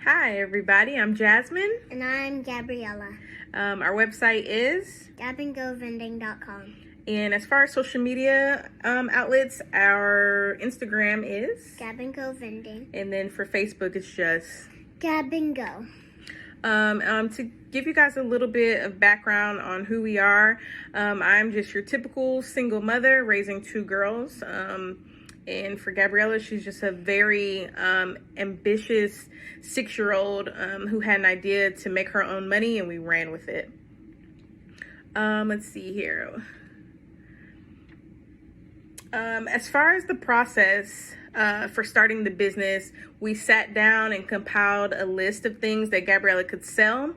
Hi, everybody. I'm Jasmine. And I'm Gabriella. Our website is GabandGoVending.com. And as far as social media outlets, our Instagram is Gab and Go Vending. And then for Facebook, it's just Gab and Go. To give you guys a little bit of background on who we are, I'm just your typical single mother raising two girls. And for Gabriella, she's just a very ambitious 6-year-old who had an idea to make her own money, and we ran with it. Let's see here. As far as the process for starting the business, we sat down and compiled a list of things that Gabriella could sell.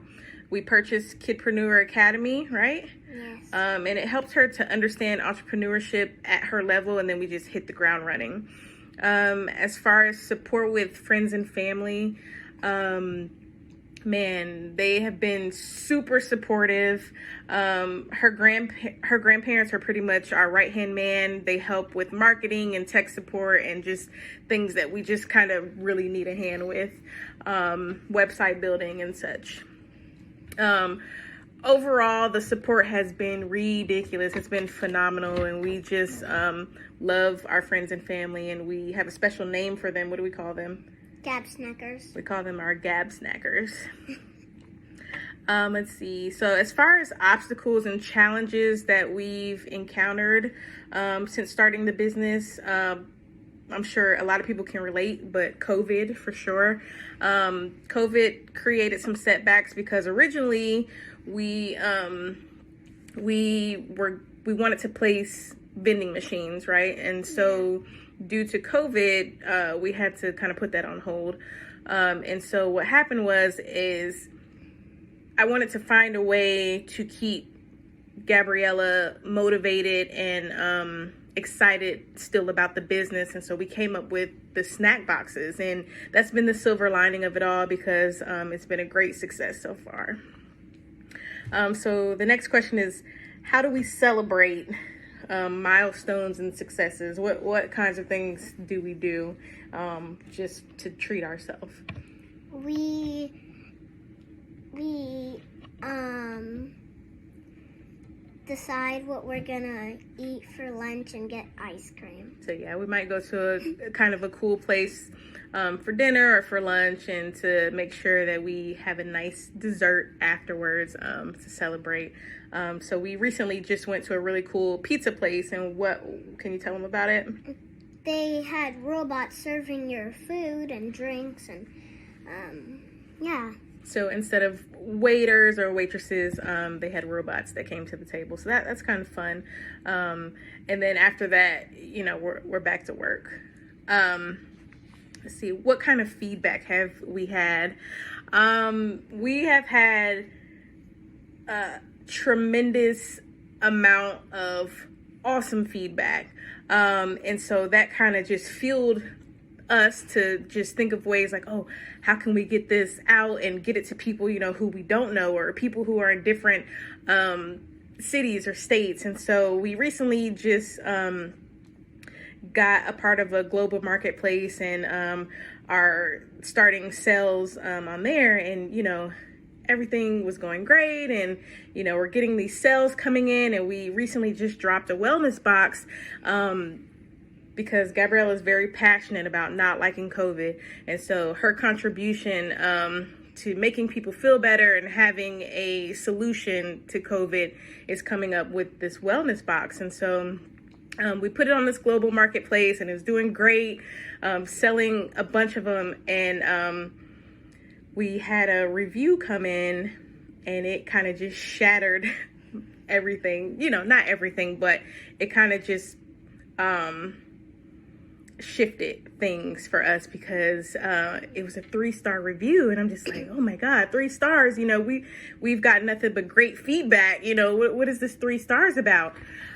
We purchased Kidpreneurs Academy, right? Yes. And it helped her to understand entrepreneurship at her level, and then we just hit the ground running. As far as support with friends and family, man, they have been super supportive. Her grandparents are pretty much our right-hand man. They help with marketing and tech support and just things that we just kind of really need a hand with, website building and such. Overall, the support has been ridiculous. It's been phenomenal, and we just love our friends and family, and we have a special name for them. What do we call them? Gab Snackers. We call them our Gab Snackers. Let's see. So as far as obstacles and challenges that we've encountered since starting the business, I'm sure a lot of people can relate, but COVID for sure. COVID created some setbacks because originally we wanted to place vending machines, right? And so due to COVID, we had to kind of put that on hold. And so what happened is I wanted to find a way to keep Gabriella motivated and excited still about the business. And so we came up with the snack boxes, and that's been the silver lining of it all because it's been a great success so far. So the next question is, how do we celebrate milestones and successes? What kinds of things do we do just to treat ourselves? We decide what we're gonna eat for lunch and get ice cream. So yeah, we might go to a kind of a cool place for dinner or for lunch, and to make sure that we have a nice dessert afterwards to celebrate. So we recently just went to a really cool pizza place, and what can you tell them about it? They had robots serving your food and drinks, and yeah. So instead of waiters or waitresses, they had robots that came to the table. So that's kind of fun. And then after that, we're back to work. Let's see, what kind of feedback have we had? We have had a tremendous amount of awesome feedback. And so that kind of just fueled us to just think of ways like, oh, how can we get this out and get it to people, who we don't know, or people who are in different cities or states. And so we recently just got a part of a global marketplace and are starting sales on there, and everything was going great, and we're getting these sales coming in, and we recently just dropped a wellness box because Gabriella is very passionate about not liking COVID. And so her contribution to making people feel better and having a solution to COVID is coming up with this wellness box. And so we put it on this global marketplace, and it was doing great, selling a bunch of them. And we had a review come in, and it kind of just shattered everything, not everything, but it kind of just shifted things for us because it was a 3-star review, and I'm just like, oh my God, 3 stars, we've got nothing but great feedback. What is this 3 stars about?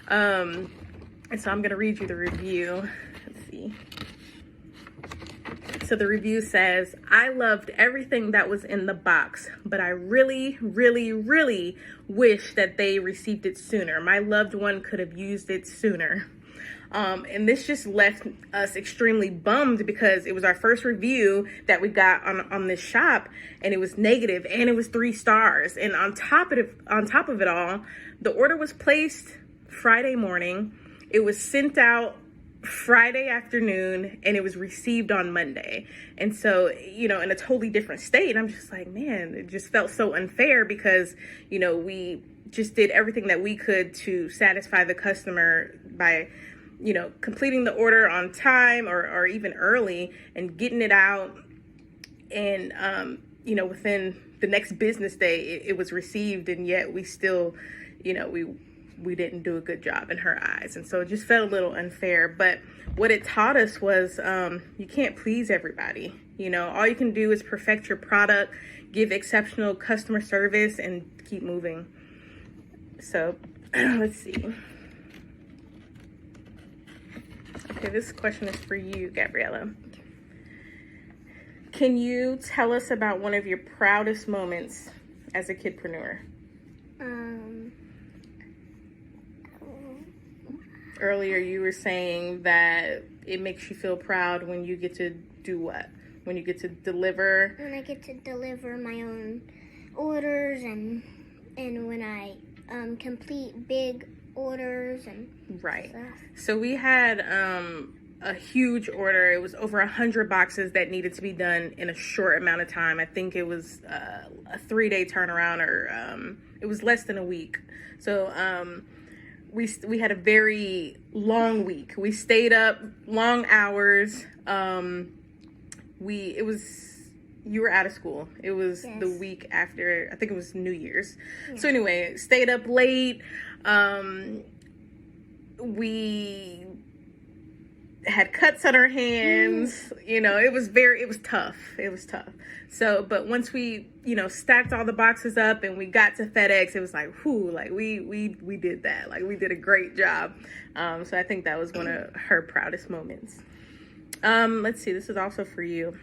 And so I'm gonna read you the review. Let's see. So the review says, I loved everything that was in the box, but I really, really, really wish that they received it sooner. My loved one could have used it sooner. And this just left us extremely bummed because it was our first review that we got on this shop, and it was negative, and it was 3 stars. And on top of it all, the order was placed Friday morning. It was sent out Friday afternoon, and it was received on Monday. And so, in a totally different state, I'm just like, man, it just felt so unfair because, we just did everything that we could to satisfy the customer by, completing the order on time or even early and getting it out. And, within the next business day, it was received, and yet we still, we didn't do a good job in her eyes. And so it just felt a little unfair. But what it taught us was you can't please everybody. All you can do is perfect your product, give exceptional customer service, and keep moving. So let's see. Okay, this question is for you, Gabriella. Can you tell us about one of your proudest moments as a kidpreneur? Earlier you were saying that it makes you feel proud when you get to do what? When you get to deliver? When I get to deliver my own orders and when I complete big orders and right. stuff. So we had a huge order. It was over 100 boxes that needed to be done in a short amount of time. I think it was a 3-day turnaround, or it was less than a week. So we had a very long week. We stayed up long hours. You were out of school. It was yes. The week after, I think it was New Year's. Yeah. So anyway, stayed up late. We had cuts on our hands. It was tough. It was tough. So, but once we, stacked all the boxes up and we got to FedEx, it was like, whew, like we did that. Like we did a great job. So I think that was one of her proudest moments. Let's see, this is also for you.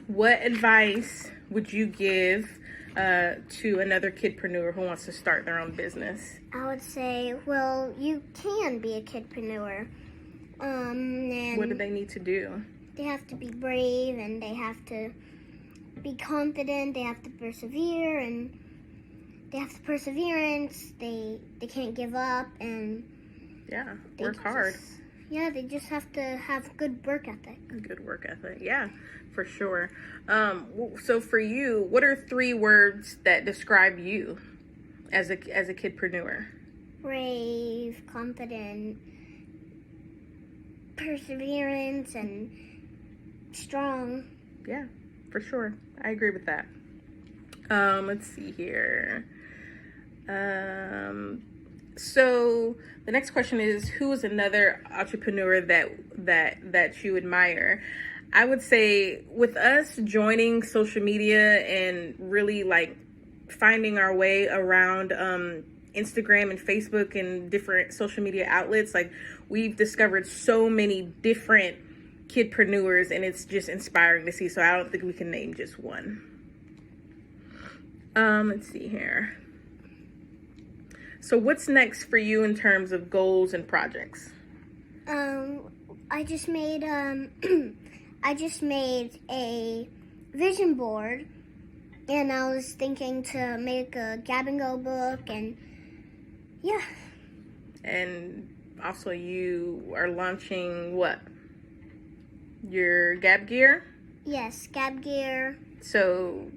What advice would you give to another kidpreneur who wants to start their own business? I would say, well, you can be a kidpreneur. And what do they need to do? They have to be brave, and they have to be confident. They have to persevere, and they have the perseverance. They can't give up, and work hard. They just have to have good work ethic. Good work ethic, yeah, for sure. So for you, what are 3 words that describe you as a kidpreneur? Brave, confident, perseverance, and strong. Yeah, for sure. I agree with that. Let's see here. So the next question is, who is another entrepreneur that you admire? I would say with us joining social media and really like finding our way around Instagram and Facebook and different social media outlets, like we've discovered so many different kidpreneurs, and it's just inspiring to see. So I don't think we can name just one. Let's see here. So what's next for you in terms of goals and projects? I just made a vision board, and I was thinking to make a Gab and Go book, and yeah. And also you are launching what? Your Gab Gear? Yes, Gab Gear. So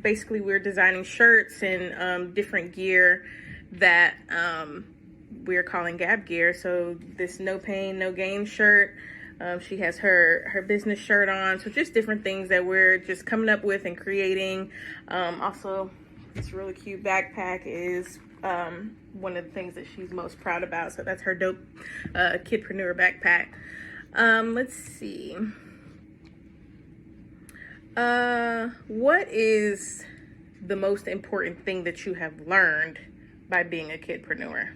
basically we're designing shirts and different gear that we're calling Gab Gear. So this no pain, no gain shirt, she has her business shirt on. So just different things that we're just coming up with and creating. Also, this really cute backpack is one of the things that she's most proud about. So that's her dope Kidpreneur backpack. Let's see. What is the most important thing that you have learned by being a kidpreneur?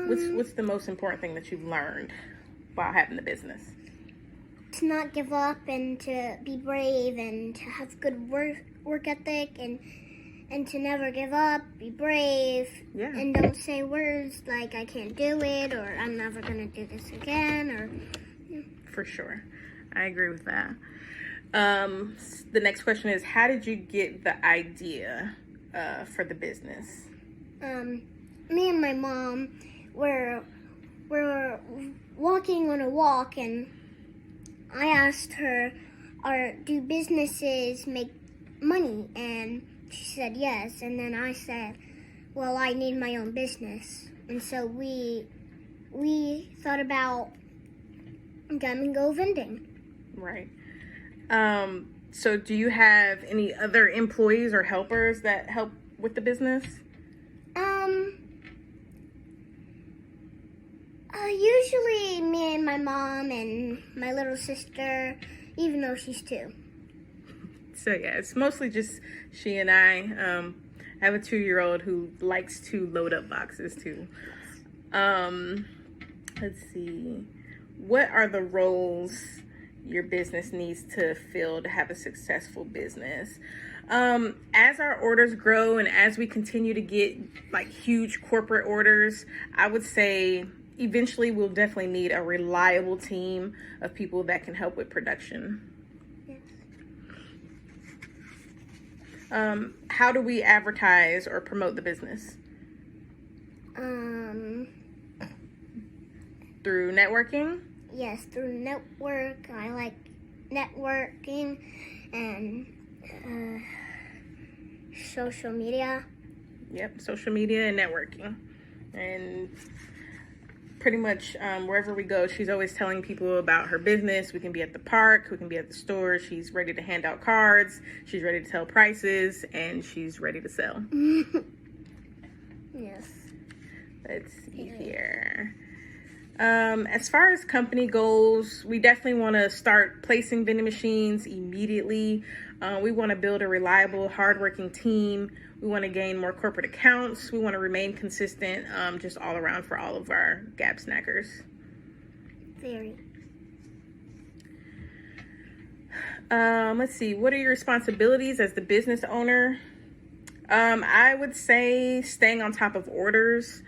What's the most important thing that you've learned while having the business? To not give up, and to be brave, and to have good work ethic, and and to never give up, be brave, and don't say words like I can't do it or I'm never going to do this again. Or For sure. I agree with that. The next question is, how did you get the idea for the business? Me and my mom were walking on a walk, and I asked her, do businesses make money? And she said yes. And then I said, well, I need my own business. And so we thought about Go Vending. Right. So do you have any other employees or helpers that help with the business? Usually me and my mom and my little sister, even though she's 2. So yeah, it's mostly just she and I. I have a 2-year-old who likes to load up boxes too. Let's see. What are the roles your business needs to fill to have a successful business? As our orders grow and as we continue to get like huge corporate orders, I would say eventually we'll definitely need a reliable team of people that can help with production. How do we advertise or promote the business? Through networking? Yes, through network. I like networking and social media. Yep, social media and networking. And pretty much wherever we go, she's always telling people about her business. We can be at the park, we can be at the store. She's ready to hand out cards. She's ready to tell prices, and she's ready to sell. Yes. Let's see here. As far as company goals, we definitely want to start placing vending machines immediately. We want to build a reliable, hardworking team. We want to gain more corporate accounts. We want to remain consistent, just all around for all of our Gab snackers. Very. Let's see. What are your responsibilities as the business owner? I would say staying on top of orders,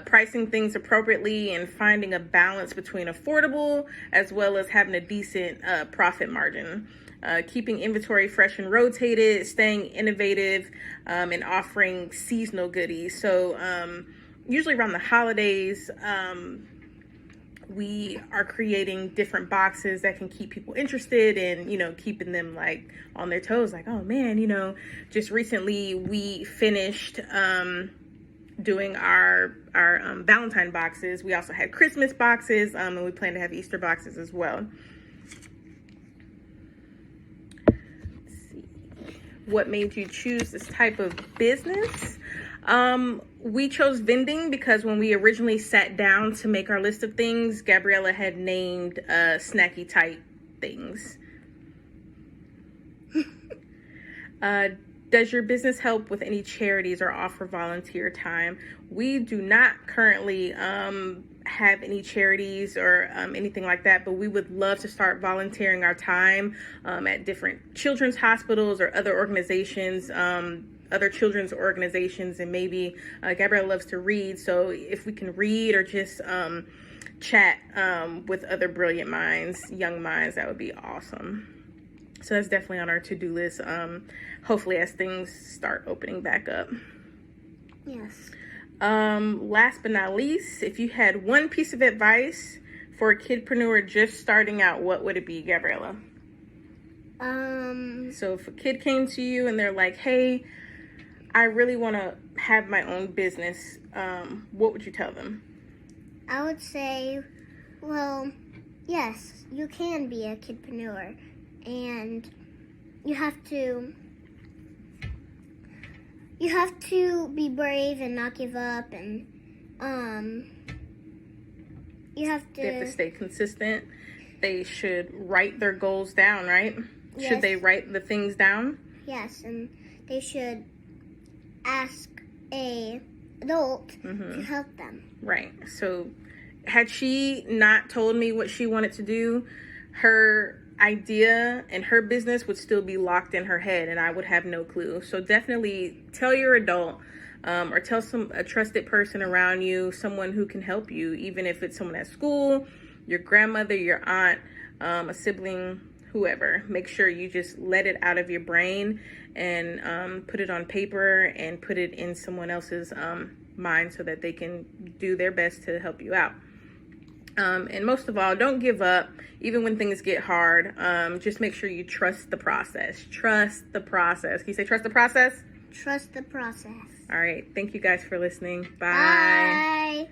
pricing things appropriately, and finding a balance between affordable as well as having a decent profit margin. Keeping inventory fresh and rotated, staying innovative, and offering seasonal goodies. So usually around the holidays, we are creating different boxes that can keep people interested and, keeping them like on their toes. Like, oh man, just recently we finished doing our Valentine boxes. We also had Christmas boxes, and we plan to have Easter boxes as well. What made you choose this type of business? We chose vending because when we originally sat down to make our list of things, Gabriella had named snacky type things. Does your business help with any charities or offer volunteer time? We do not currently have any charities or anything like that, but we would love to start volunteering our time at different children's hospitals or other organizations, other children's organizations. And maybe Gabrielle loves to read, so if we can read or just chat with other brilliant minds, young minds, that would be awesome. So that's definitely on our to-do list, hopefully as things start opening back up. Yes. Last but not least, if you had one piece of advice for a kidpreneur just starting out, what would it be, Gabriella? So if a kid came to you and they're like, hey, I really want to have my own business, what would you tell them? I would say, well, yes, you can be a kidpreneur, and you have to be brave and not give up, and you have to... They have to stay consistent. They should write their goals down, right? Yes. Should they write the things down? Yes, and they should ask a adult to help them. Right. So had she not told me what she wanted to do, her idea and her business would still be locked in her head, and I would have no clue. So definitely tell your adult, or tell a trusted person around you, someone who can help you, even if it's someone at school, your grandmother, your aunt, a sibling, whoever. Make sure you just let it out of your brain and put it on paper and put it in someone else's mind so that they can do their best to help you out. And most of all, don't give up, even when things get hard. Just make sure you trust the process. Trust the process. Can you say trust the process? Trust the process. All right. Thank you guys for listening. Bye. Bye.